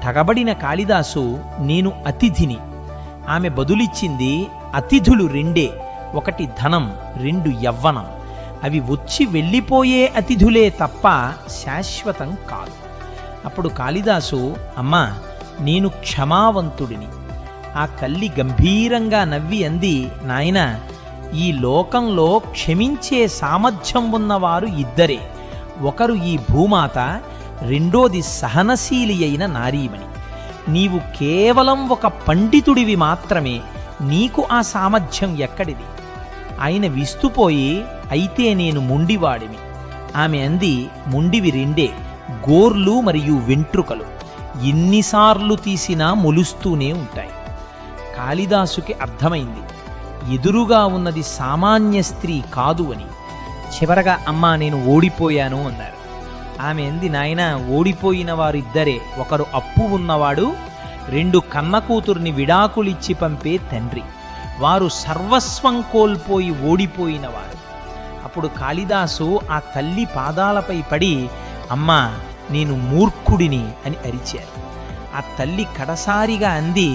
తగబడిన కాళిదాసు నేను అతిథిని. ఆమె బదులిచ్చింది అతిథులు రెండే, ఒకటి ధనం, రెండు యవ్వనం. అవి వచ్చి వెళ్ళిపోయే అతిథులే తప్ప శాశ్వతం కాదు. అప్పుడు కాళిదాసు, అమ్మా నేను క్షమావంతుడిని. ఆ తల్లి గంభీరంగా నవ్వి అంది, నాయనా ఈ లోకంలో క్షమించే సామర్థ్యం ఉన్నవారు ఇద్దరే. ఒకరు ఈ భూమాత, రెండోది సహనశీలి అయిన నారీమణి. నీవు కేవలం ఒక పండితుడివి మాత్రమే, నీకు ఆ సామర్థ్యం ఎక్కడిది? ఆయన విస్తుపోయి, అయితే నేను మొండివాడిని. ఆమె అంది, మొండివి రెండే, గోర్లు మరియు వెంట్రుకలు. ఎన్నిసార్లు తీసినా మొలుస్తూనే ఉంటాయి. కాళిదాసుకి అర్థమైంది ఎదురుగా ఉన్నది సామాన్య స్త్రీ కాదు అని. చివరగా అమ్మా నేను ఓడిపోయాను అన్నారు. ఆమె అంది, నాయనా ఓడిపోయిన వారిద్దరే, ఒకరు అప్పు ఉన్నవాడు, రెండు కన్న కూతుర్ని విడాకులిచ్చి పంపే తండ్రి. వారు సర్వస్వం కోల్పోయి ఓడిపోయినవారు. అప్పుడు కాళిదాసు ఆ తల్లి పాదాలపై పడి, అమ్మా నేను మూర్ఖుడిని అని అరిచారు. ఆ తల్లి కడసారిగా అంది,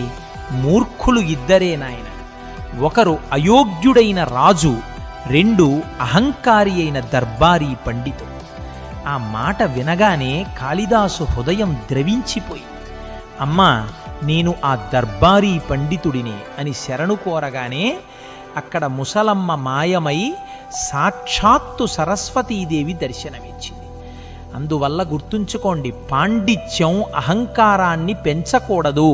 మూర్ఖులు ఇద్దరే నాయన, ఒకరు అయోగ్యుడైన రాజు, రెండు అహంకారి అయిన దర్బారీ పండితుడు. ఆ మాట వినగానే కాళిదాసు హృదయం ద్రవించిపోయింది. అమ్మా నేను ఆ దర్బారీ పండితుడిని అని శరణు కోరగానే అక్కడ ముసలమ్మ మాయమై సాక్షాత్తు సరస్వతీదేవి దర్శనమిచ్చింది. అందువల్ల గుర్తుంచుకోండి, పాండిత్యం అహంకారాన్ని పెంచకూడదు.